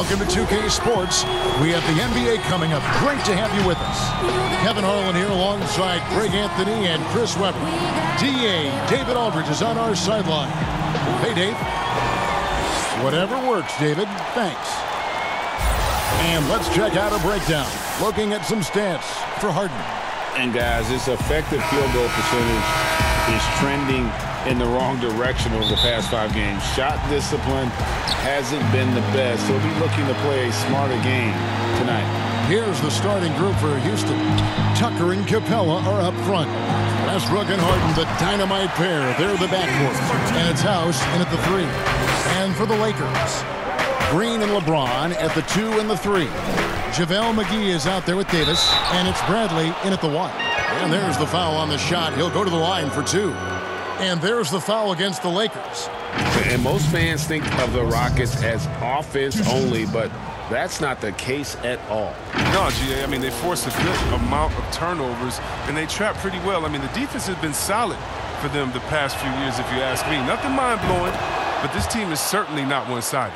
Welcome to 2K Sports. We have the NBA coming up. Great to have you with us. Kevin Harlan here alongside Greg Anthony and Chris Webber. DA David Aldridge is on our sideline. Hey, Dave. Whatever works, David. Thanks. And let's check out a breakdown. Looking at some stats for Harden. And guys, this effective field goal percentage is trending in the wrong direction over the past 5 games. Shot discipline hasn't been the best. He'll be looking to play a smarter game tonight. Here's the starting group for Houston. Tucker and Capella are up front. Westbrook and Harden, the dynamite pair. They're the backcourt. And it's House in at the 3. And for the Lakers, Green and LeBron at the 2 and the 3. JaVale McGee is out there with Davis. And it's Bradley in at the 1. And there's the foul on the shot. He'll go to the line for 2. And there's the foul against the Lakers. And most fans think of the Rockets as offense only, but that's not the case at all. No, GA, I mean, they force a good amount of turnovers, and they trap pretty well. I mean, the defense has been solid for them the past few years, if you ask me. Nothing mind-blowing, but this team is certainly not one-sided.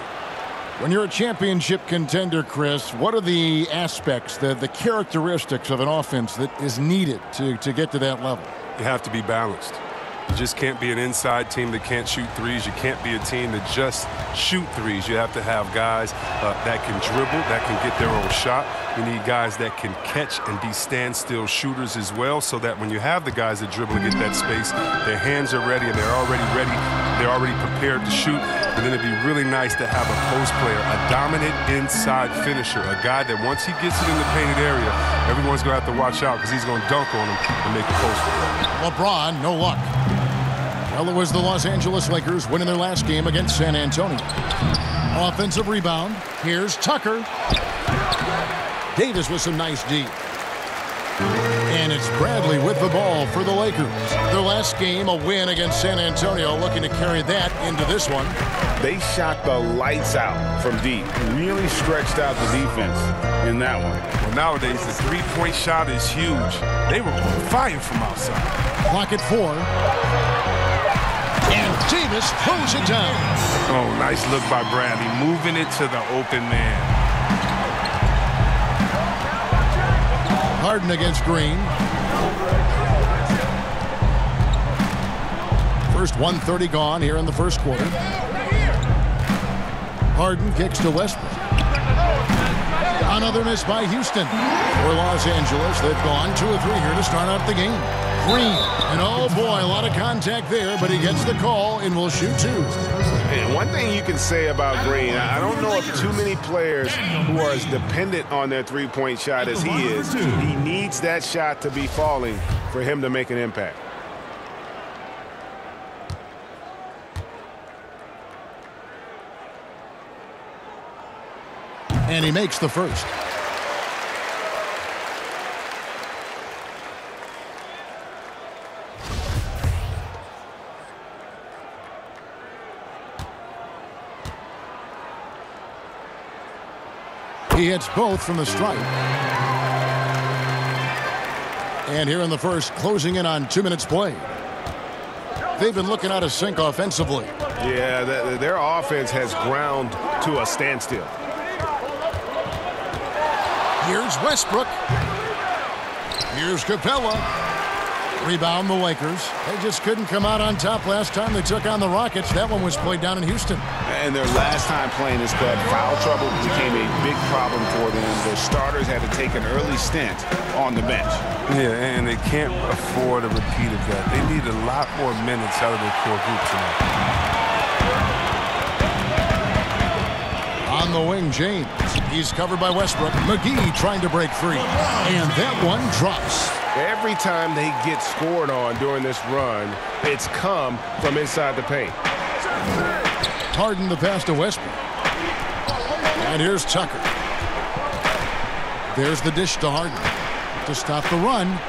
When you're a championship contender, Chris, what are the aspects, the characteristics of an offense that is needed to get to that level? You have to be balanced. You just can't be an inside team that can't shoot threes. You can't be a team that just shoot threes. You have to have guys that can dribble, that can get their own shot. You need guys that can catch and be standstill shooters as well, so that when you have the guys that dribble and get that space, their hands are ready and they're already ready. They're already prepared to shoot. And then it'd be really nice to have a post player, a dominant inside finisher, a guy that once he gets it in the painted area, everyone's going to have to watch out because he's going to dunk on him and make a post. LeBron, no luck. Well, it was the Los Angeles Lakers winning their last game against San Antonio. Offensive rebound. Here's Tucker. Davis with some nice D. And it's Bradley with the ball for the Lakers. Their last game, a win against San Antonio, looking to carry that into this one. They shot the lights out from deep. Really stretched out the defense in that one. Well, nowadays, the three-point shot is huge. They were on fire from outside. Clock at 4. And Davis throws it down. Oh, nice look by Bradley, moving it to the open man. Harden against Green. First 1:30 gone here in the first quarter. Harden kicks to Westbrook. Another miss by Houston. For Los Angeles, they've gone 2 of 3 here to start out the game. Green, and oh boy, a lot of contact there, but he gets the call and will shoot 2. And one thing you can say about Green, I don't know of too many players who are as dependent on their three-point shot as he is. He needs that shot to be falling for him to make an impact. And he makes the first. He hits both from the stripe. And here in the first, closing in on 2 minutes played. They've been looking out of sync offensively. Yeah, their offense has ground to a standstill. Here's Westbrook. Here's Capella. Rebound the Lakers. They just couldn't come out on top last time they took on the Rockets. That one was played down in Houston. And their last time playing this club, foul trouble became a big problem for them. Their starters had to take an early stint on the bench. Yeah, and they can't afford a repeat of that. They need a lot more minutes out of their core group tonight. On the wing, James. He's covered by Westbrook. McGee trying to break free. And that one drops. Every time they get scored on during this run, it's come from inside the paint. Harden the pass to Westbrook. And here's Tucker. There's the dish to Harden to stop the run.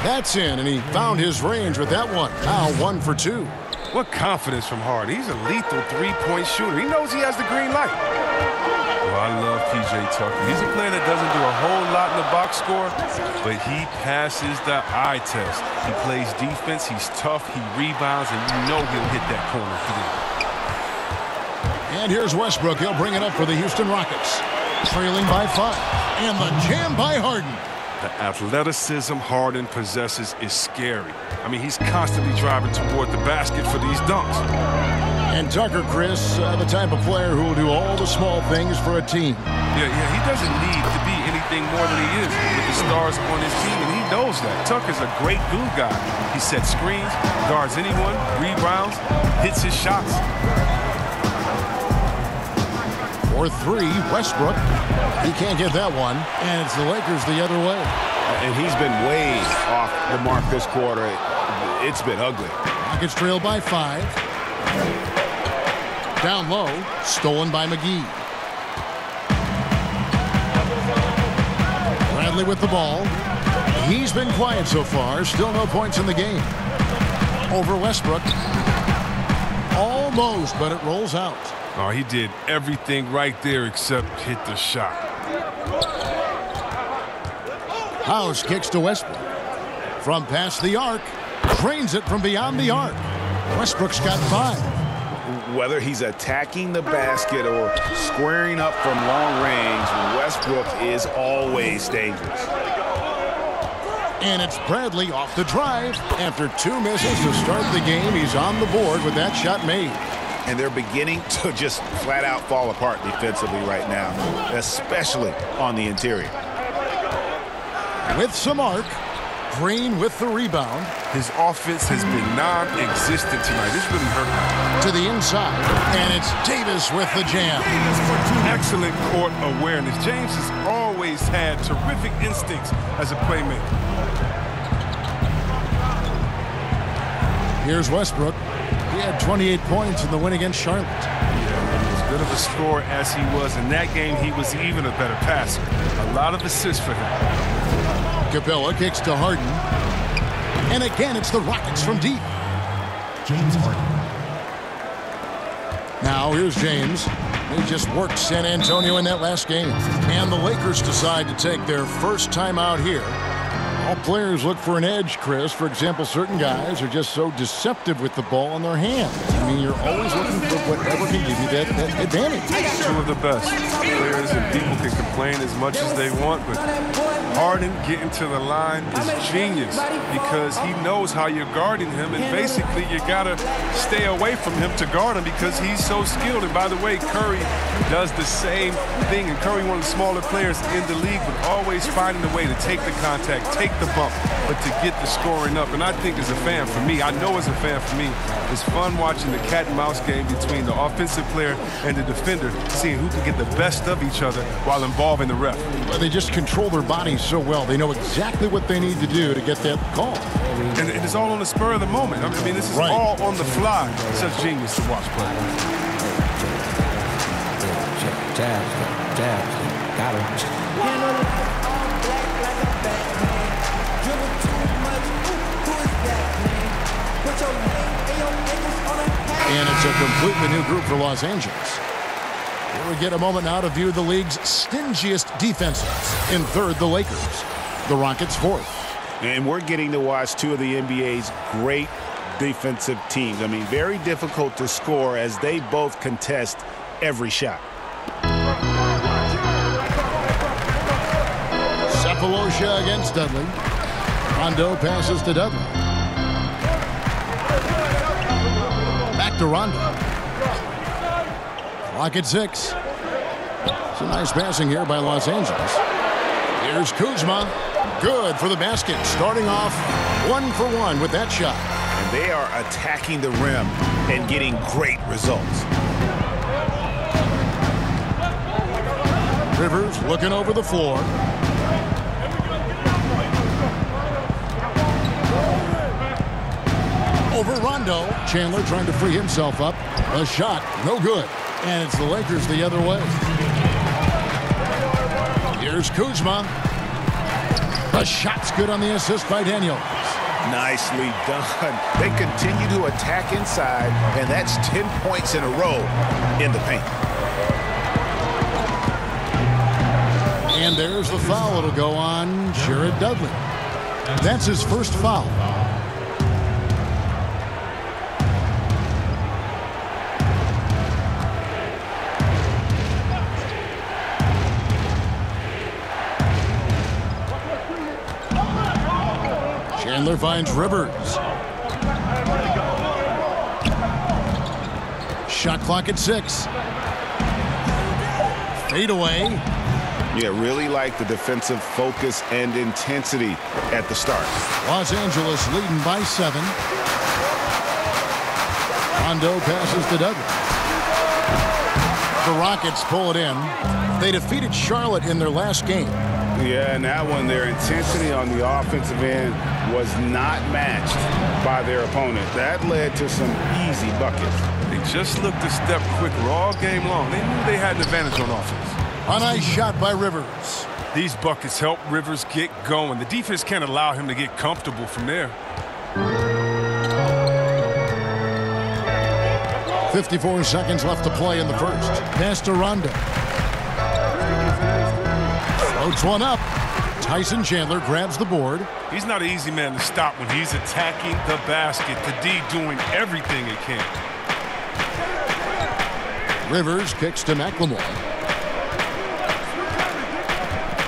That's in, and he found his range with that one. Now 1 for 2. What confidence from Harden. He's a lethal three-point shooter. He knows he has the green light. Well, I love P.J. Tucker. He's a player that doesn't do a whole lot in the box score, but he passes the eye test. He plays defense. He's tough. He rebounds, and you know he'll hit that corner for them. And here's Westbrook. He'll bring it up for the Houston Rockets. Trailing by 5. And the jam by Harden. The athleticism Harden possesses is scary. I mean, he's constantly driving toward the basket for these dunks. And Tucker, Chris, the type of player who will do all the small things for a team. Yeah, he doesn't need to be anything more than he is with the stars on his team, and he knows that. Tucker's a great glue guy. He sets screens, guards anyone, rebounds, hits his shots. For 3, Westbrook. He can't get that one, and it's the Lakers the other way. And he's been way off the mark this quarter. It's been ugly. Rockets trail by 5. Down low, stolen by McGee. Bradley with the ball. He's been quiet so far. Still no points in the game. Over Westbrook. Almost, but it rolls out. Oh, he did everything right there except hit the shot. House kicks to Westbrook. From past the arc. Drains it from beyond the arc. Westbrook's got 5. Whether he's attacking the basket or squaring up from long range, Westbrook is always dangerous. And it's Bradley off the drive. After 2 misses to start the game, he's on the board with that shot made. And they're beginning to just flat out fall apart defensively right now, especially on the interior. With some arc, Green with the rebound. His offense has been non-existent tonight. It's really hurt. To the inside, and it's Davis with the jam. Excellent court awareness. James has always had terrific instincts as a playmaker. Here's Westbrook. He had 28 points in the win against Charlotte. Yeah, as good of a scorer as he was in that game, he was even a better passer. A lot of assists for him. Capella kicks to Harden. And again, it's the Rockets from deep. James Harden. Now here's James. They just worked San Antonio in that last game. And the Lakers decide to take their first time out here. All players look for an edge, Chris. For example, certain guys are just so deceptive with the ball in their hands. I mean, you're always looking for whatever can give you that advantage. 2 of the best players, and people can complain as much as they want, but Harden getting to the line is genius because he knows how you're guarding him, and basically you gotta stay away from him to guard him because he's so skilled. And by the way, Curry does the same thing, and Curry, one of the smaller players in the league, but always finding a way to take the contact, take the bump, but to get the scoring up. And I think as a fan, for me, I know as a fan for me, it's fun watching the cat and mouse game between the offensive player and the defender, seeing who can get the best of each other while involving the ref. They just control their bodies so well. They know exactly what they need to do to get that call. And it's all on the spur of the moment. I mean, this is all on the fly. It's such genius to watch play. Got him. And it's a completely new group for Los Angeles. Here we get a moment now to view the league's stingiest defenses. In third, the Lakers. The Rockets fourth. And we're getting to watch 2 of the NBA's great defensive teams. I mean, very difficult to score as they both contest every shot. Cephalosha against Dudley. Rondo passes to Dudley. Back to Rondo. Clock at 6. Some nice passing here by Los Angeles. Here's Kuzma. Good for the basket. Starting off 1 for 1 with that shot. And they are attacking the rim and getting great results. Rivers looking over the floor. Over Rondo. Chandler trying to free himself up. A shot, no good. And it's the Lakers the other way. Here's Kuzma. The shot's good on the assist by Daniels. Nicely done. They continue to attack inside, and that's 10 points in a row in the paint. And there's the foul. It'll go on Jared Dudley. That's his first foul. Chandler finds Rivers. Shot clock at 6. Fade away. Yeah, really like the defensive focus and intensity at the start. Los Angeles leading by 7. Rondo passes to Douglas. The Rockets pull it in. They defeated Charlotte in their last game. Yeah, and that one, their intensity on the offensive end was not matched by their opponent. That led to some easy buckets. They just looked a step quicker all game long. They knew they had an advantage on offense. A nice shot by Rivers. These buckets help Rivers get going. The defense can't allow him to get comfortable from there. 54 seconds left to play in the first. Pass to Rondo. Floats one up. Tyson Chandler grabs the board. He's not an easy man to stop when he's attacking the basket. The D doing everything it can. Rivers kicks to McLemore.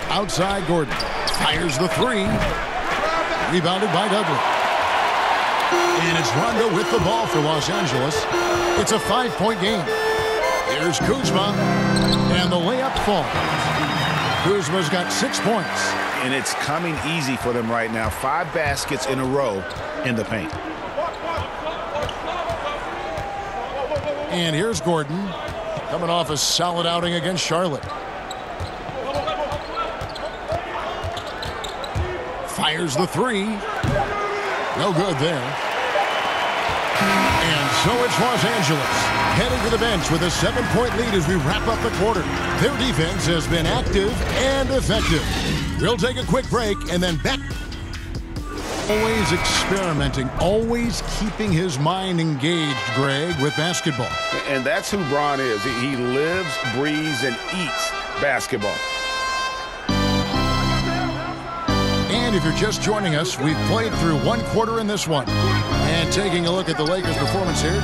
Outside Gordon. Fires the 3. Rebounded by Douglas. And it's Rondo with the ball for Los Angeles. It's a 5-point game. Here's Kuzma. And the layup falls. Kuzma's got 6 points. And it's coming easy for them right now. 5 baskets in a row in the paint. And here's Gordon. Coming off a solid outing against Charlotte. Fires the 3. No good there. And so it's Los Angeles heading to the bench with a 7-point lead as we wrap up the quarter. Their defense has been active and effective. We'll take a quick break and then back. Always experimenting, always keeping his mind engaged, Greg, with basketball. And that's who Bron is. He lives, breathes, and eats basketball. And if you're just joining us, we've played through one quarter in this one. And taking a look at the Lakers' performance here,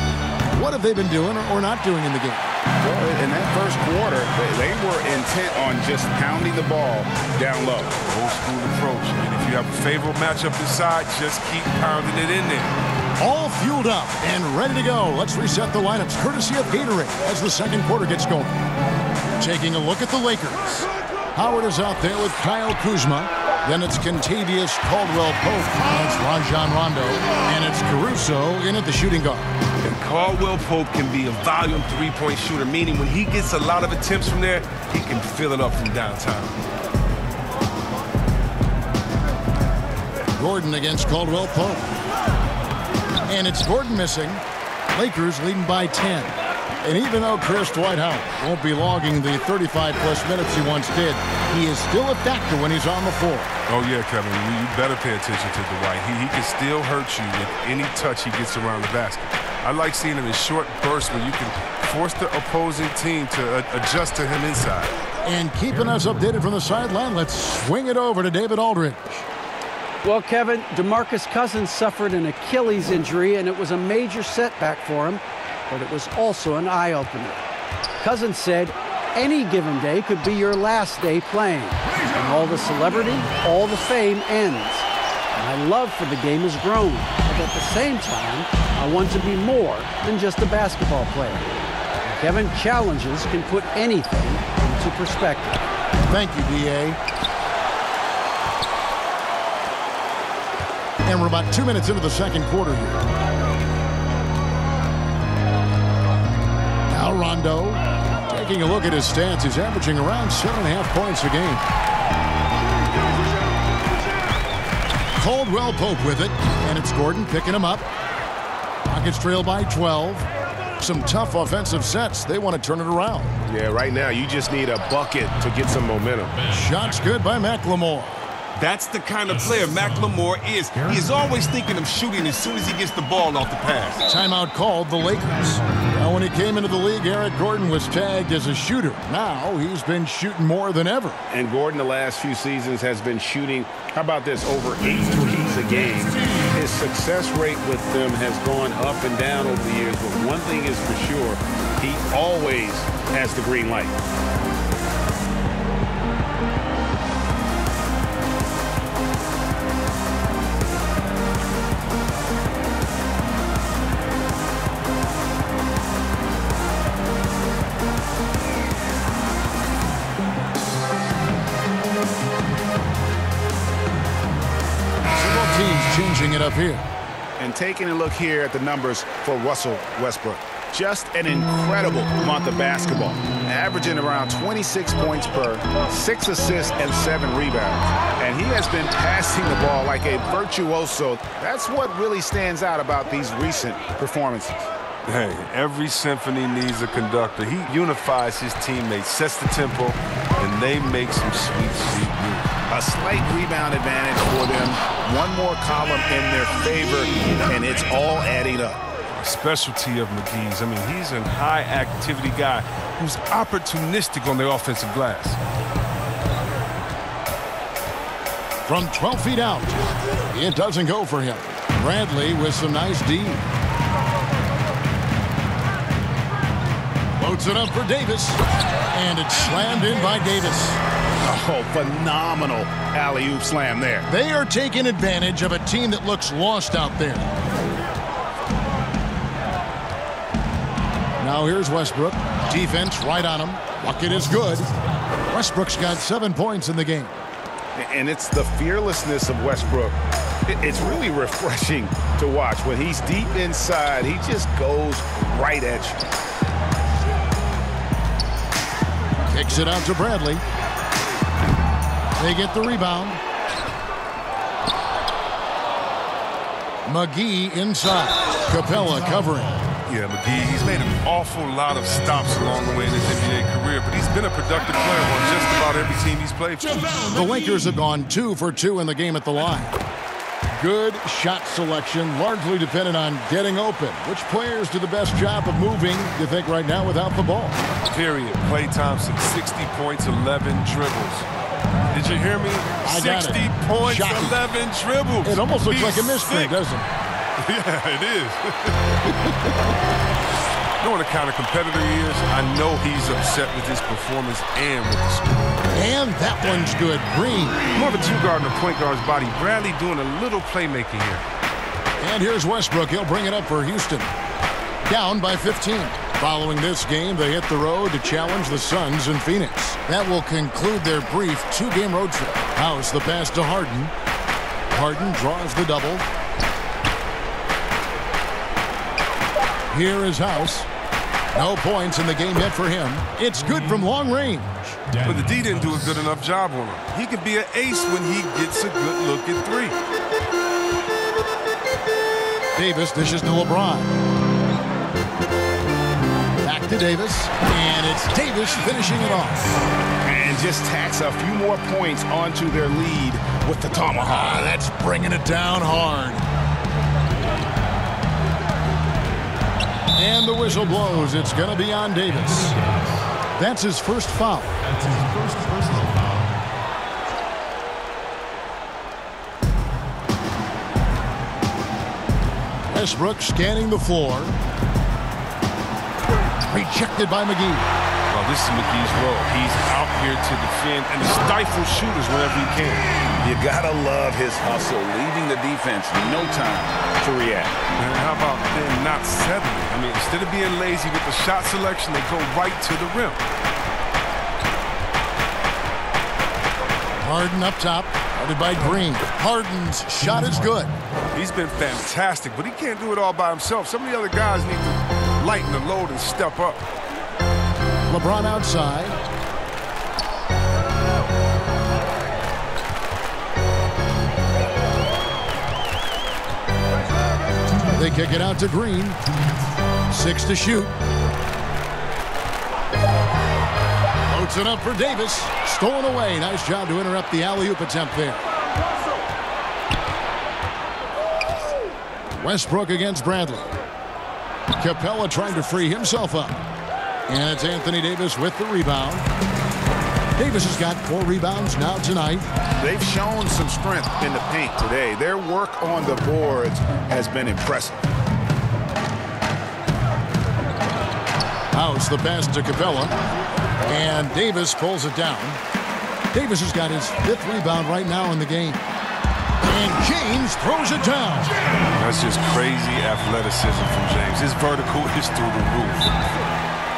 what have they been doing or not doing in the game? Well, in that first quarter, they were intent on just pounding the ball down low. Old school approach. And if you have a favorable matchup inside, just keep pounding it in there. All fueled up and ready to go. Let's reset the lineups courtesy of Gatorade as the second quarter gets going. Taking a look at the Lakers. Howard is out there with Kyle Kuzma. Then it's Contavious Caldwell-Pope against Rajon Rondo. And it's Caruso in at the shooting guard. And Caldwell-Pope can be a volume three-point shooter, meaning when he gets a lot of attempts from there, he can fill it up from downtown. Gordon against Caldwell-Pope. And it's Gordon missing. Lakers leading by 10. And even though Chris Dwight-Howard won't be logging the 35-plus minutes he once did, he is still a factor when he's on the floor. Oh, yeah, Kevin. You better pay attention to Dwight. He can still hurt you with any touch he gets around the basket. I like seeing him in short bursts where you can force the opposing team to adjust to him inside. And keeping us updated from the sideline, let's swing it over to David Aldridge. Well, Kevin, DeMarcus Cousins suffered an Achilles injury, and it was a major setback for him, but it was also an eye-opener. Cousins said, any given day could be your last day playing, and all the celebrity, all the fame ends. My love for the game has grown, but at the same time, I want to be more than just a basketball player. And Kevin, challenges can put anything into perspective. Thank you, D.A. And we're about 2 minutes into the second quarter here. Now Rondo, taking a look at his stats, he's averaging around 7.5 points a game. Caldwell-Pope with it, and it's Gordon picking him up. Rockets trail by 12. Some tough offensive sets. They want to turn it around. Yeah, right now you just need a bucket to get some momentum. Shots good by McLemore. That's the kind of player McLemore is. He is always thinking of shooting as soon as he gets the ball off the pass. Timeout called the Lakers. Now, when he came into the league, Eric Gordon was tagged as a shooter. Now he's been shooting more than ever. And Gordon, the last few seasons, has been shooting, how about this, over 8 threes a game. His success rate with them has gone up and down over the years, but one thing is for sure, he always has the green light. bring it up here. And taking a look here at the numbers for Russell Westbrook. Just an incredible month of basketball, averaging around 26 points per, 6 assists, and 7 rebounds. And he has been passing the ball like a virtuoso. That's what really stands out about these recent performances. Hey, every symphony needs a conductor. He unifies his teammates, sets the tempo, and they make some sweet, sweet music. A slight rebound advantage for them. One more column in their favor, and it's all adding up. Specialty of McGee's. I mean, he's a high-activity guy who's opportunistic on the offensive glass. From 12 feet out, it doesn't go for him. Bradley with some nice D. Loads it up for Davis, and it's slammed in by Davis. Oh, phenomenal alley-oop slam there. They are taking advantage of a team that looks lost out there. Now here's Westbrook. Defense right on him. Bucket is good. Westbrook's got 7 points in the game. And it's the fearlessness of Westbrook. It's really refreshing to watch. When he's deep inside, he just goes right at you. Kicks it out to Bradley. They get the rebound. McGee inside. Capella covering. Yeah, McGee, he's made an awful lot of stops along the way in his NBA career, but he's been a productive player on just about every team he's played for. The Lakers have gone 2 for 2 in the game at the line. Good shot selection, largely dependent on getting open. Which players do the best job of moving, you think, right now without the ball? Period. Klay Thompson, 60 points, 11 dribbles. Did you hear me? 60 points, Shocking. 11 dribbles. It almost looks like a mystery, doesn't it? Yeah, it is. Knowing the kind of competitor he is, I know he's upset with his performance and with the score. And that one's good. Green. More of a two-guard in the point guard's body. Bradley doing a little playmaking here. And here's Westbrook. He'll bring it up for Houston. Down by 15. Following this game, they hit the road to challenge the Suns in Phoenix. That will conclude their brief 2-game road trip. House the pass to Harden. Harden draws the double. Here is House. No points in the game yet for him. It's good from long range. But the D didn't do a good enough job on him. He could be an ace when he gets a good look at 3. Davis dishes to LeBron. Back to Davis. And it's Davis finishing it off. And just tacks a few more points onto their lead with the tomahawk. That's bringing it down hard. And the whistle blows. It's going to be on Davis. That's his first foul. That's his first personal foul. Westbrook scanning the floor. Rejected by McGee. Well, this is McGee's role. He's out here to defend and to stifle shooters whenever he can. You gotta love his hustle, leaving the defense no time to react. And how about them not settling? I mean, instead of being lazy with the shot selection, they go right to the rim. Harden up top, guarded by Green. Harden's shot is good. He's been fantastic, but he can't do it all by himself. Some of the other guys need to lighten the load and step up. LeBron outside. They kick it out to Green. 6 to shoot. Loads it up for Davis. Stolen away. Nice job to interrupt the alley-oop attempt there. Westbrook against Bradley. Capella trying to free himself up. And it's Anthony Davis with the rebound. Davis has got 4 rebounds now tonight. They've shown some strength in the paint today. Their work on the boards has been impressive. House the pass to Capella. And Davis pulls it down. Davis has got his 5th rebound right now in the game. And James throws it down. That's just crazy athleticism from James. His vertical is through the roof.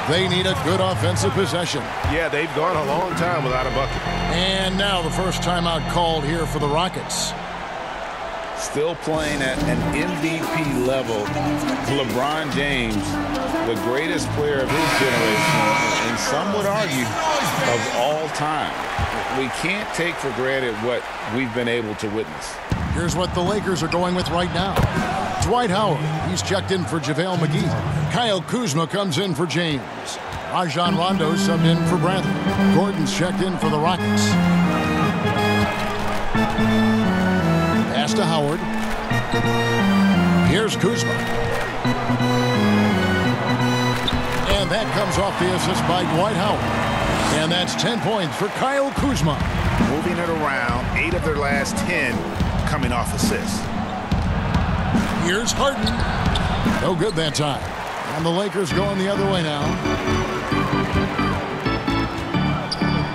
They need a good offensive possession. Yeah, they've gone a long time without a bucket. And now the first timeout called here for the Rockets. still playing at an MVP level. LeBron James, the greatest player of his generation, and some would argue of all time. We can't take for granted what we've been able to witness. Here's what the Lakers are going with right now. Dwight Howard, he's checked in for JaVale McGee. Kyle Kuzma comes in for James. Rajon Rondo subbed in for Bradley. Gordon's checked in for the Rockets. Pass to Howard. Here's Kuzma. And that comes off the assist by Dwight Howard. And that's 10 points for Kyle Kuzma. Moving it around, 8 of their last 10 coming off assists. Here's Harden. No good that time. And the Lakers going the other way now.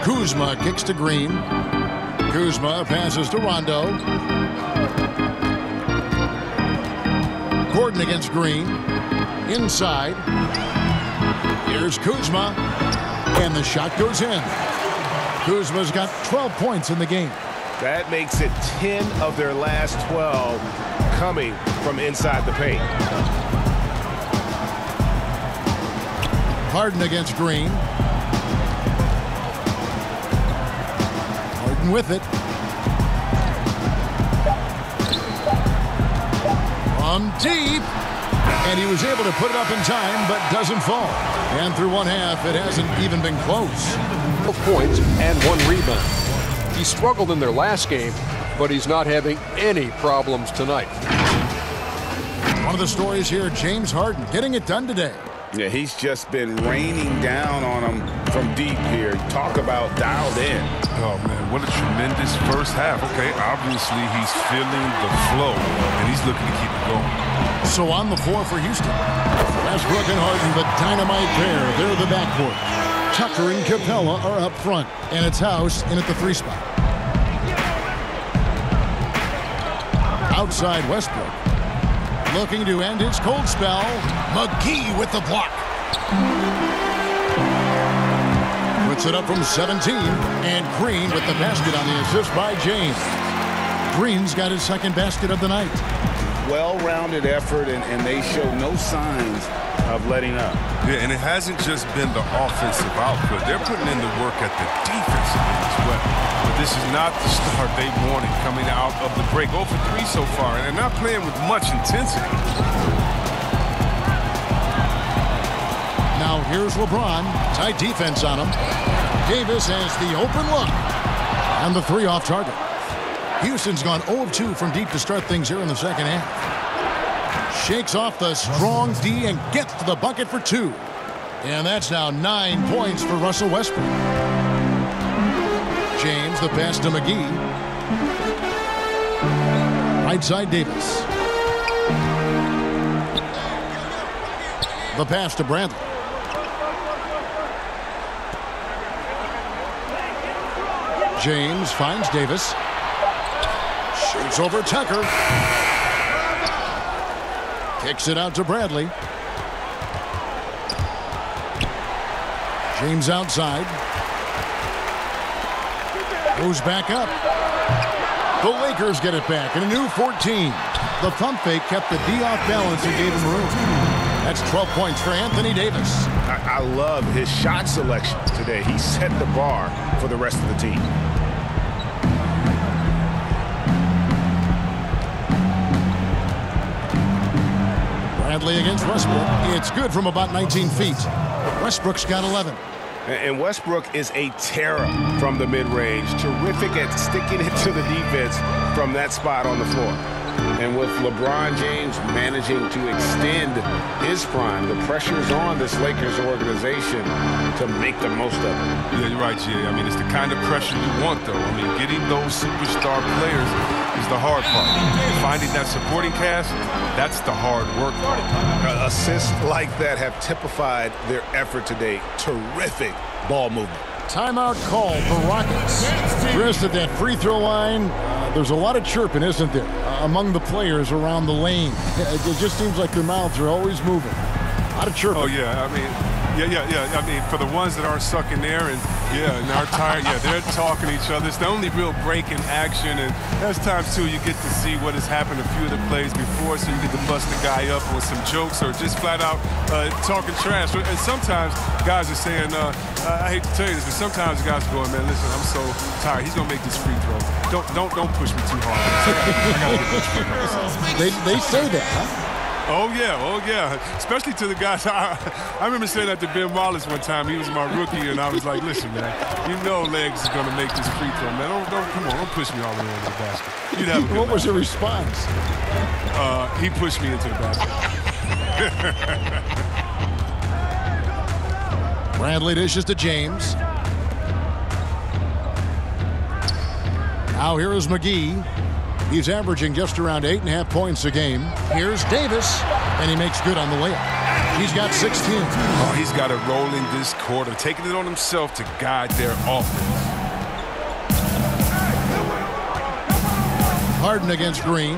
Kuzma kicks to Green. Kuzma passes to Rondo. Gordon against Green. Inside. Here's Kuzma. And the shot goes in. Kuzma's got 12 points in the game. That makes it 10 of their last 12 coming from inside the paint. Harden against Green. Harden with it. From deep. And he was able to put it up in time, but doesn't fall. And through one half, it hasn't even been close. 12 points and 1 rebound. He struggled in their last game, but he's not having any problems tonight. One of the stories here, James Harden getting it done today. Yeah, he's just been raining down on them from deep here. Talk about dialed in. Oh, man, what a tremendous first half. Okay, obviously he's feeling the flow, and he's looking to keep it going. So on the floor for Houston. Westbrook and Harden, the dynamite pair. They're the backcourt. Tucker and Capella are up front. And it's House in at the 3 spot. Outside Westbrook. Looking to end his cold spell. McGee with the block. Puts it up from 17. And Green with the basket on the assist by James. Green's got his second basket of the night. Well-rounded effort, and they show no signs of letting up. Yeah, and it hasn't just been the offensive output. They're putting in the work at the defensive end as well. But this is not the start they wanted coming out of the break. 0 for 3 so far, and they're not playing with much intensity. Now here's LeBron. Tight defense on him. Davis has the open look. And the 3 off target. Houston's gone 0 of 2 from deep to start things here in the second half. Shakes off the strong D and gets to the bucket for 2. And that's now 9 points for Russell Westbrook. James, the pass to McGee. Right side Davis. The pass to Bradley. James finds Davis. Shoots over Tucker. Kicks it out to Bradley. James outside. Goes back up. The Lakers get it back in a new 14. The pump fake kept the D off balance and gave him room. That's 12 points for Anthony Davis. I love his shot selection today. He set the bar for the rest of the team. Bradley against Westbrook. It's good from about 19 feet. Westbrook's got 11. And Westbrook is a terror from the mid-range. Terrific at sticking it to the defense from that spot on the floor. And with LeBron James managing to extend his prime, the pressure's on this Lakers organization to make the most of it. Yeah, you're right, Jay. I mean, it's the kind of pressure you want, though. I mean, getting those superstar players is the hard part. Finding that supporting cast, that's the hard work part. Assists like that have typified their effort today. Terrific ball movement. Timeout call for Rockets. Chris, at that free throw line, there's a lot of chirping, isn't there, among the players around the lane. It just seems like their mouths are always moving. A lot of chirping. Oh, yeah. I mean, Yeah. I mean, for the ones that aren't sucking there and are tired, they're talking to each other. It's the only real break in action, and there's times, too, you get to see what has happened a few of the plays before, so you get to bust the guy up with some jokes or just flat out talking trash. And sometimes guys are saying, I hate to tell you this, but sometimes guys are going, man, listen, I'm so tired. He's going to make this free throw. Don't push me too hard. I gotta get this free throw. They say that, huh? Oh, yeah. Especially to the guys. I remember saying that to Ben Wallace one time. He was my rookie, and I was like, listen, man, you know Legs is going to make this free throw, man. Come on, don't push me all the way into the basket. You'd have a good What was your response? He pushed me into the basket. Bradley dishes to James. Now here is McGee. He's averaging just around 8.5 points a game. Here's Davis, and he makes good on the layup. He's got 16. Oh, he's got a role in this quarter, taking it on himself to guide their offense. Harden against Green.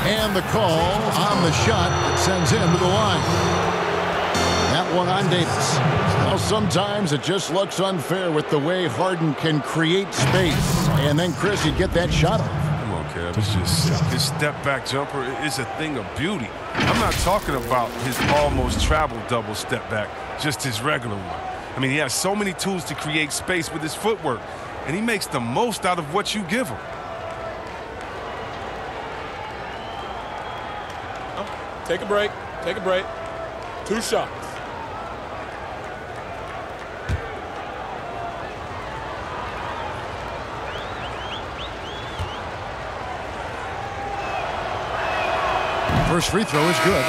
And the call on the shot that sends him to the line. That one on Davis. Well, sometimes it just looks unfair with the way Harden can create space. And then, Chris, you'd get that shot off. Come on, Kev. It's just his step-back jumper is a thing of beauty. I'm not talking about his almost travel double step-back, just his regular one. I mean, he has so many tools to create space with his footwork, and he makes the most out of what you give him. Take a break. 2 shots. First free throw is good.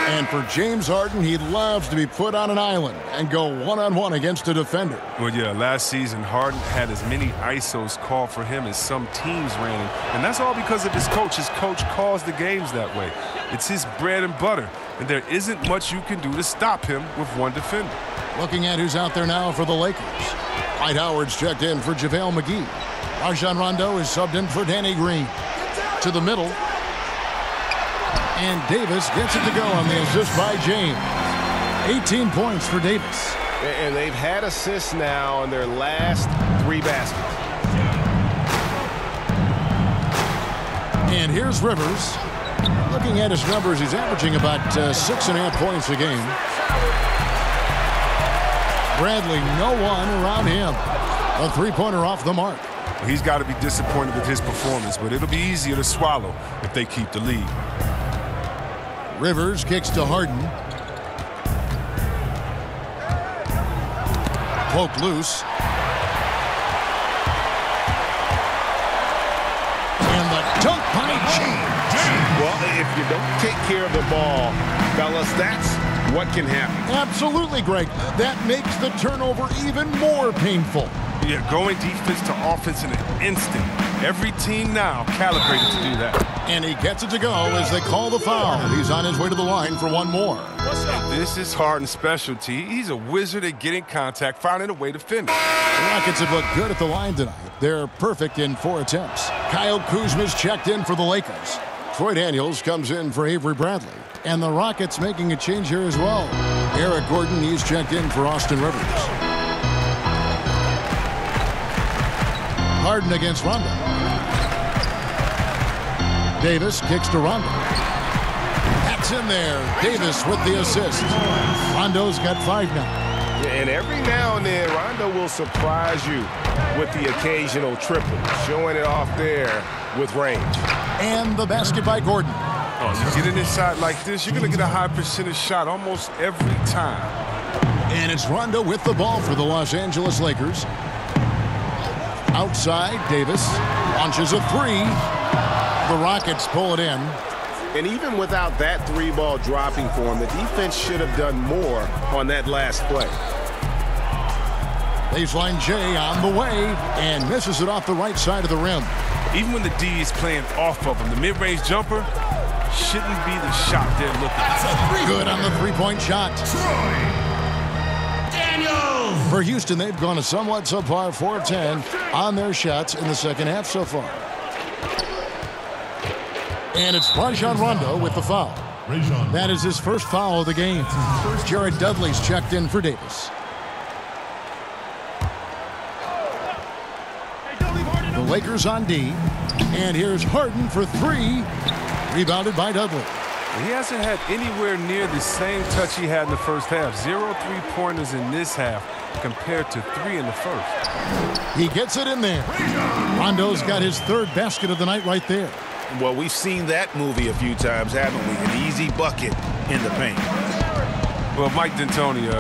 And for James Harden, he loves to be put on an island and go one-on-one against a defender. Well, yeah, last season, Harden had as many ISOs called for him as some teams ran him. And that's all because of his coach. His coach calls the games that way. It's his bread and butter. And there isn't much you can do to stop him with one defender. Looking at who's out there now for the Lakers. Dwight Howard's checked in for JaVale McGee. Rajon Rondo is subbed in for Danny Green. To the middle. And Davis gets it to go on the assist by James. 18 points for Davis. And they've had assists now on their last 3 baskets. And here's Rivers. Looking at his numbers, he's averaging about 6.5 points a game. Bradley, no one around him. A 3-pointer off the mark. He's got to be disappointed with his performance, but it'll be easier to swallow if they keep the lead. Rivers kicks to Harden. Poked loose. And the dunk by James. Well, if you don't take care of the ball, fellas, that's what can happen. Absolutely, Greg. That makes the turnover even more painful. Yeah, going defense to offense in an instant. Every team now calibrated to do that. And he gets it to go as they call the foul. He's on his way to the line for one more. This is Harden's specialty. He's a wizard at getting contact, finding a way to finish. The Rockets have looked good at the line tonight. They're perfect in 4 attempts. Kyle Kuzma's checked in for the Lakers. Troy Daniels comes in for Avery Bradley. And the Rockets making a change here as well. Eric Gordon, he's checked in for Austin Rivers. Harden against Rondo. Davis kicks to Rondo. That's in there. Davis with the assist. Rondo's got 5 now. And every now and then, Rondo will surprise you with the occasional triple, showing it off there with range. And the basket by Gordon. Oh, you get it inside like this, you're going to get a high percentage shot almost every time. And it's Rondo with the ball for the Los Angeles Lakers. Outside, Davis launches a 3. The Rockets pull it in. And even without that 3-ball dropping for him, the defense should have done more on that last play. Baseline J on the way and misses it off the right side of the rim. Even when the D is playing off of him, the mid-range jumper shouldn't be the shot they're looking at. Good on the 3-point shot. For Houston, they've gone a somewhat subpar 4 of 10 on their shots in the second half so far. And it's Rajon Rondo with the foul. That is his first foul of the game. Jared Dudley's checked in for Davis. The Lakers on D. And here's Harden for three. Rebounded by Dudley. He hasn't had anywhere near the same touch he had in the first half. 0 3-pointers in this half compared to 3 in the first. He gets it in there. Rondo's got his third basket of the night right there. Well, we've seen that movie a few times, haven't we? An easy bucket in the paint. Well, Mike D'Antoni, he's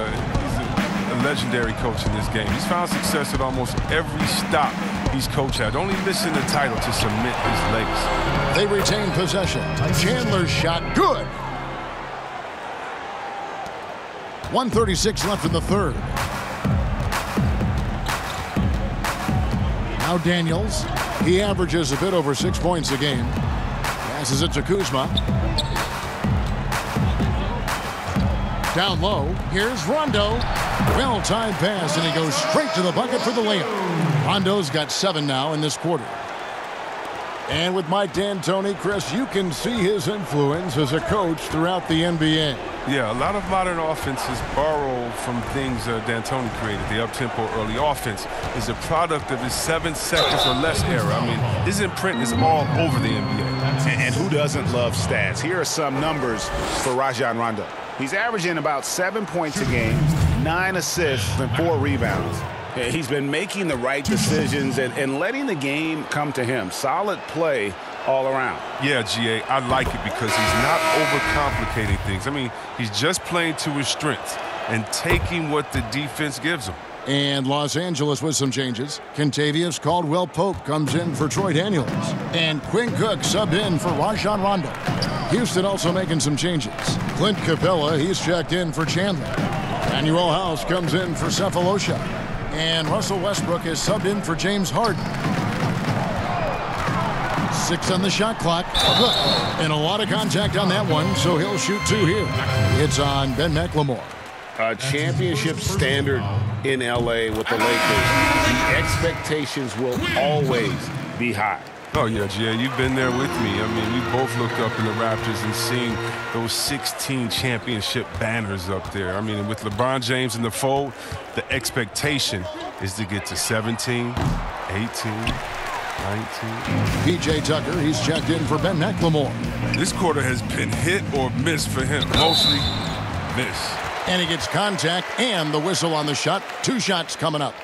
a legendary coach in this game. He's found success at almost every stop he's coached at, only missing the title to cement his legacy. They retain possession. Chandler's shot, good. 1:36 left in the third. Now Daniels. He averages a bit over 6 points a game. Passes it to Kuzma. Down low. Here's Rondo. Well-timed pass, and he goes straight to the bucket for the layup. Rondo's got 7 now in this quarter. And with Mike D'Antoni, Chris, you can see his influence as a coach throughout the NBA. Yeah, a lot of modern offenses borrow from things D'Antoni created. The up-tempo early offense is a product of his 7 seconds or less era. I mean, his imprint is all over the NBA. And who doesn't love stats? Here are some numbers for Rajon Rondo. He's averaging about 7 points a game, 9 assists, and 4 rebounds. He's been making the right decisions and letting the game come to him. Solid play all around. Yeah, GA, I like it because he's not overcomplicating things. I mean, he's just playing to his strengths and taking what the defense gives him. And Los Angeles with some changes. Kentavious Caldwell-Pope comes in for Troy Daniels. And Quinn Cook subbed in for Rajon Rondo. Houston also making some changes. Clint Capella, he's checked in for Chandler. Manuel House comes in for Cephalosha. And Russell Westbrook is subbed in for James Harden. 6 on the shot clock. Good. And a lot of contact on that one, so he'll shoot 2 here. It's on Ben McLemore. A championship standard in L.A. with the Lakers. The expectations will always be high. Oh, yeah, Jay, you've been there with me. I mean, we both looked up in the Raptors and seen those 16 championship banners up there. I mean, with LeBron James in the fold, the expectation is to get to 17, 18, 19. P.J. Tucker, he's checked in for Ben McLemore. This quarter has been hit or miss for him. Mostly miss. And he gets contact and the whistle on the shot. 2 shots coming up.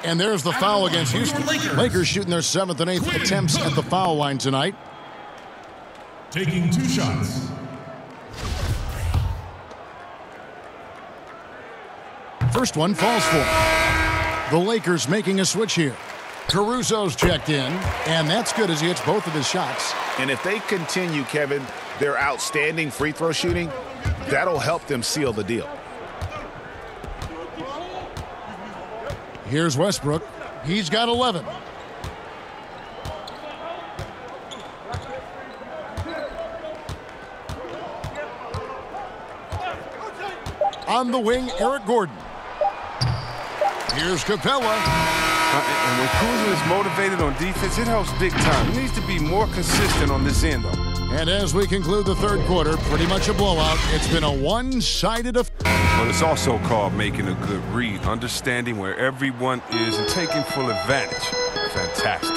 And there's the foul against Houston. Lakers shooting their 7th and 8th attempts at the foul line tonight. Taking 2 shots. First one falls for him. The Lakers making a switch here. Caruso's checked in, and that's good as he hits both of his shots. And if they continue, Kevin, their outstanding free throw shooting, that'll help them seal the deal. Here's Westbrook. He's got 11. On the wing, Eric Gordon. Here's Capella. And when Kuzma is motivated on defense, it helps big time. He needs to be more consistent on this end, though. And as we conclude the third quarter, pretty much a blowout. It's been a one-sided affair. But it's also called making a good read, understanding where everyone is and taking full advantage. Fantastic.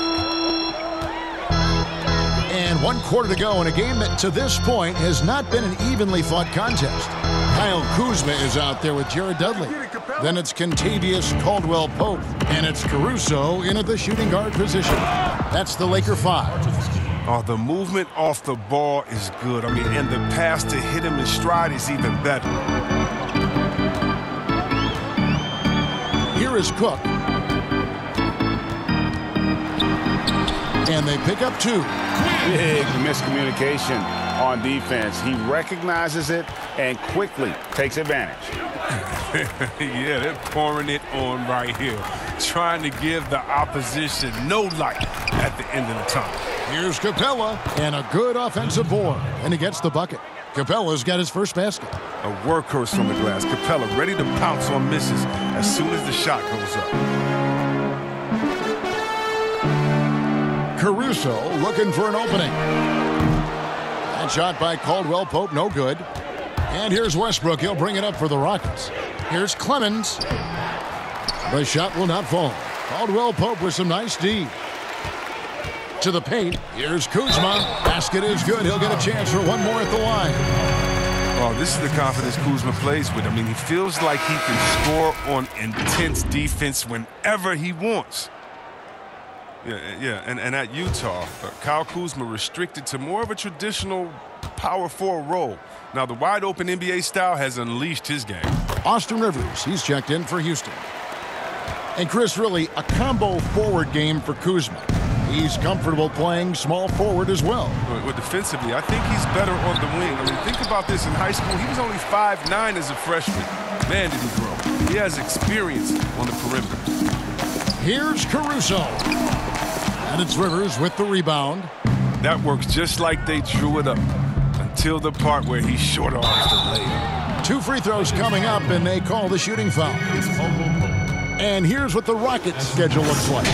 And 1 quarter to go in a game that to this point has not been an evenly fought contest. Kyle Kuzma is out there with Jared Dudley. Then it's Kentavious Caldwell-Pope. And it's Caruso in at the shooting guard position. That's the Laker 5. Oh, the movement off the ball is good. I mean, and the pass to hit him in stride is even better. Here is Cook. And they pick up 2. Big miscommunication on defense. He recognizes it and quickly takes advantage. Yeah, they're pouring it on right here, trying to give the opposition no light at the end of the tunnel. Here's Capella, and a good offensive board, and he gets the bucket. Capella's got his first basket. A workhorse from the glass. Capella ready to pounce on misses as soon as the shot goes up. Caruso looking for an opening. That shot by Caldwell Pope, no good. And here's Westbrook. He'll bring it up for the Rockets. Here's Clemens. The shot will not fall. Caldwell Pope with some nice D. To the paint. Here's Kuzma. Basket is good. He'll get a chance for one more at the line. Oh, this is the confidence Kuzma plays with. I mean, he feels like he can score on intense defense whenever he wants. Yeah, and at Utah, Kyle Kuzma restricted to more of a traditional power forward role. Now, the wide-open NBA style has unleashed his game. Austin Rivers, he's checked in for Houston. And Chris, really, a combo forward game for Kuzma. He's comfortable playing small forward as well. Well, defensively, I think he's better on the wing. I mean, think about this. In high school, he was only 5'9" as a freshman. Man, did he grow. He has experience on the perimeter. Here's Caruso. And it's Rivers with the rebound. That works just like they drew it up until the part where he short arms the lay. 2 free throws coming up, and they call the shooting foul. And here's what the Rockets' schedule looks like.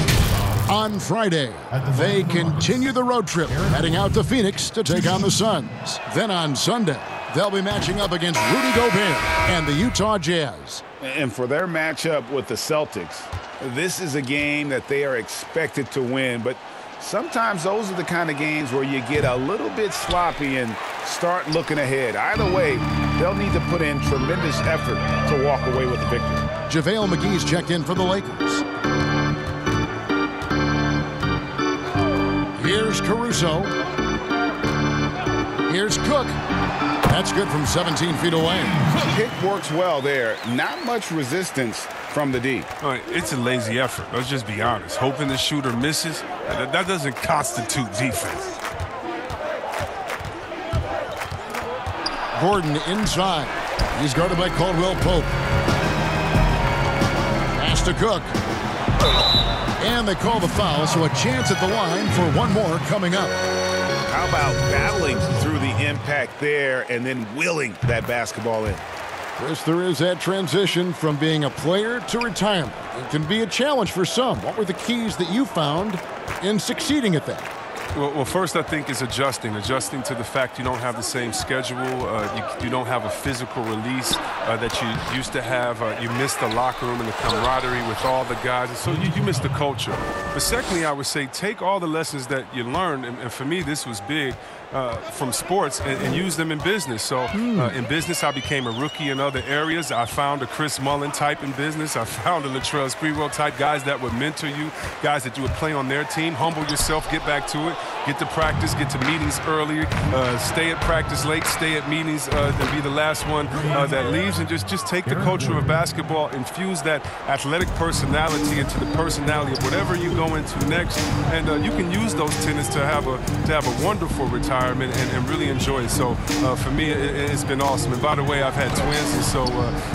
On Friday, they continue the road trip, heading out to Phoenix to take on the Suns. Then on Sunday, they'll be matching up against Rudy Gobert and the Utah Jazz. And for their matchup with the Celtics, this is a game that they are expected to win, but sometimes those are the kind of games where you get a little bit sloppy and start looking ahead. Either way, they'll need to put in tremendous effort to walk away with the victory. JaVale McGee's checked in for the Lakers. Here's Caruso. Here's Cook. That's good from 17 feet away. Pick works well there. Not much resistance from the D. All right, it's a lazy effort. Let's just be honest. Hoping the shooter misses, that doesn't constitute defense. Gordon inside. He's guarded by Caldwell Pope. Pass to Cook. And they call the foul, so a chance at the line for one more coming up. How about battling through the impact there and then willing that basketball in? Chris, there is that transition from being a player to retirement. It can be a challenge for some. What were the keys that you found in succeeding at that? Well, first I think is adjusting to the fact you don't have the same schedule. You don't have a physical release that you used to have. You miss the locker room and the camaraderie with all the guys. And so you miss the culture. But secondly, I would say take all the lessons that you learned, and for me this was big, from sports and use them in business. So in business, I became a rookie in other areas. I found a Chris Mullin type in business. I found a Latrell Sprewell type, guys that would mentor you, guys that you would play on their team. Humble yourself, get back to it, get to practice, get to meetings early, stay at practice late, stay at meetings, and be the last one that leaves, and just take the culture of basketball, infuse that athletic personality into the personality of whatever you go into next, and you can use those tenets to have a wonderful retirement and really enjoy it. So for me, it's been awesome. And by the way, I've had twins, and so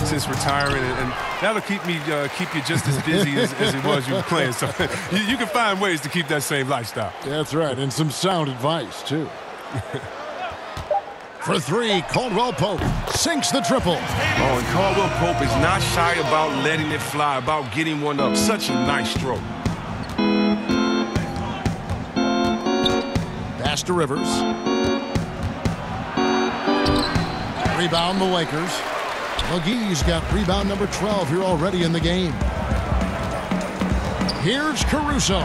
since retiring, and that'll keep you just as busy as it was you were playing. So you can find ways to keep that same lifestyle. That's right, and some sound advice too. For three, Caldwell Pope sinks the triple. Oh, and Caldwell Pope is not shy about letting it fly, about getting one up. Such a nice stroke. Pass to Rivers. Rebound the Lakers. McGee's got rebound number 12 here already in the game. Here's Caruso.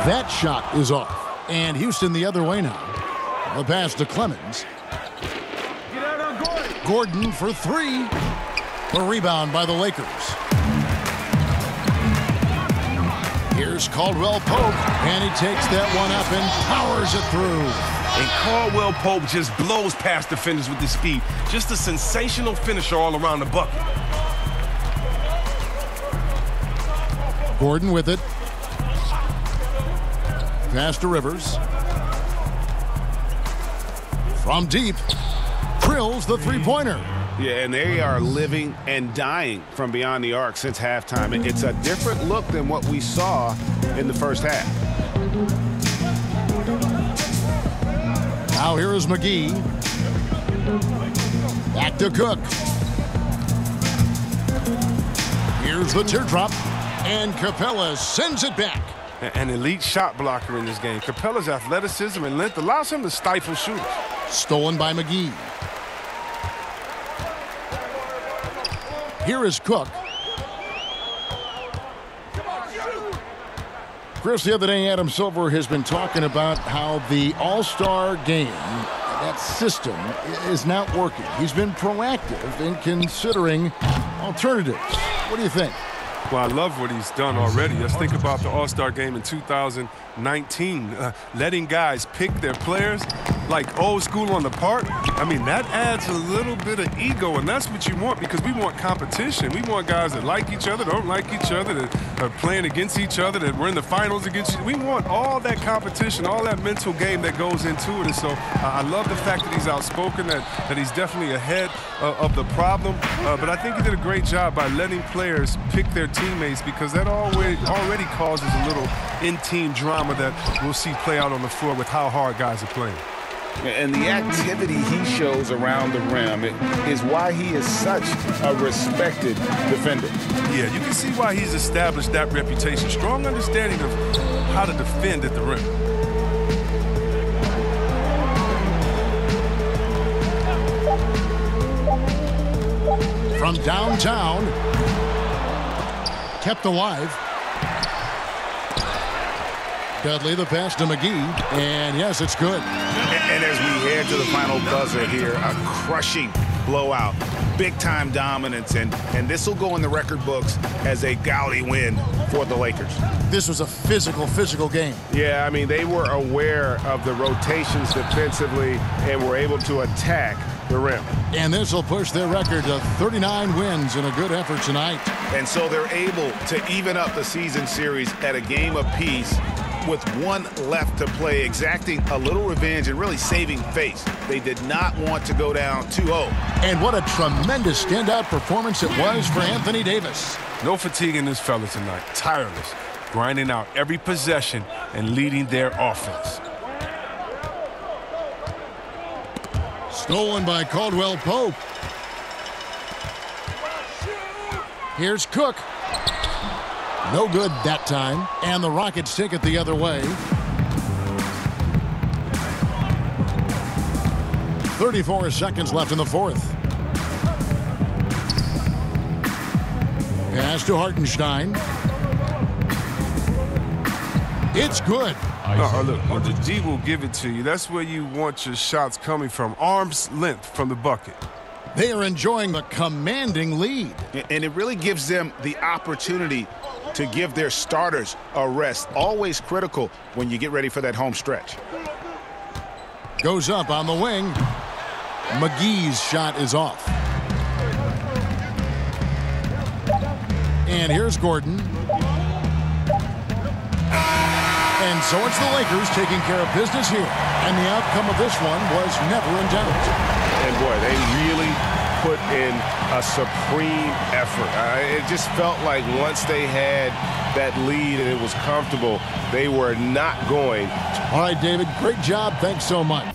That shot is off. And Houston the other way now. The pass to Clemens. Gordon for three. The rebound by the Lakers. Here's Caldwell Pope, and he takes that one up and powers it through. And Caldwell Pope just blows past defenders with his speed. Just a sensational finisher all around the bucket. Gordon with it. Pass to Rivers. From deep, drills the three-pointer. Yeah, and they are living and dying from beyond the arc since halftime. It's a different look than what we saw in the first half. Now here is McGee. Back to Cook. Here's the teardrop, and Capella sends it back. an elite shot blocker in this game. Capella's athleticism and length allows him to stifle shooters. Stolen by McGee. Here is Cook. Chris, the other day, Adam Silver has been talking about how the All-Star game, that system, is not working. He's been proactive in considering alternatives. What do you think? Well, I love what he's done already. Let's think about the All-Star game in 2019. Letting guys pick their players like old school on the park. I mean, that adds a little bit of ego, and that's what you want because we want competition. We want guys that like each other, don't like each other, that are playing against each other, that we're in the finals against each other. We want all that competition, all that mental game that goes into it. And so I love the fact that he's outspoken, that he's definitely ahead of the problem. But I think he did a great job by letting players pick their teammates because that already causes a little in-team drama that we'll see play out on the floor with how hard guys are playing. And the activity he shows around the rim is why he is such a respected defender. Yeah, you can see why he's established that reputation. Strong understanding of how to defend at the rim. From downtown, kept alive. Dudley, the pass to McGee, and yes, it's good. And as we head to the final buzzer here, a crushing blowout, big-time dominance, and this will go in the record books as a gaudy win for the Lakers. This was a physical game. Yeah, I mean, they were aware of the rotations defensively and were able to attack the rim. And this will push their record to 39 wins in a good effort tonight. And so they're able to even up the season series at a game apiece with one left to play, exacting a little revenge and really saving face. They did not want to go down 2-0. And what a tremendous standout performance it was for Anthony Davis. No fatigue in this fella tonight. Tireless, grinding out every possession and leading their offense. Stolen by Caldwell Pope. Here's Cook. No good that time, and the Rockets take it the other way. 34 seconds left in the fourth. Pass to Hartenstein. It's good. Look, when the D will give it to you, that's where you want your shots coming from. Arm's length from the bucket. They are enjoying the commanding lead. And it really gives them the opportunity to give their starters a rest. Always critical when you get ready for that home stretch. Goes up on the wing. McGee's shot is off. And here's Gordon. And so it's the Lakers taking care of business here. And the outcome of this one was never in doubt. And boy, they really put in a supreme effort. It just felt like once they had that lead and it was comfortable, they were not going. All right, David, great job. Thanks so much.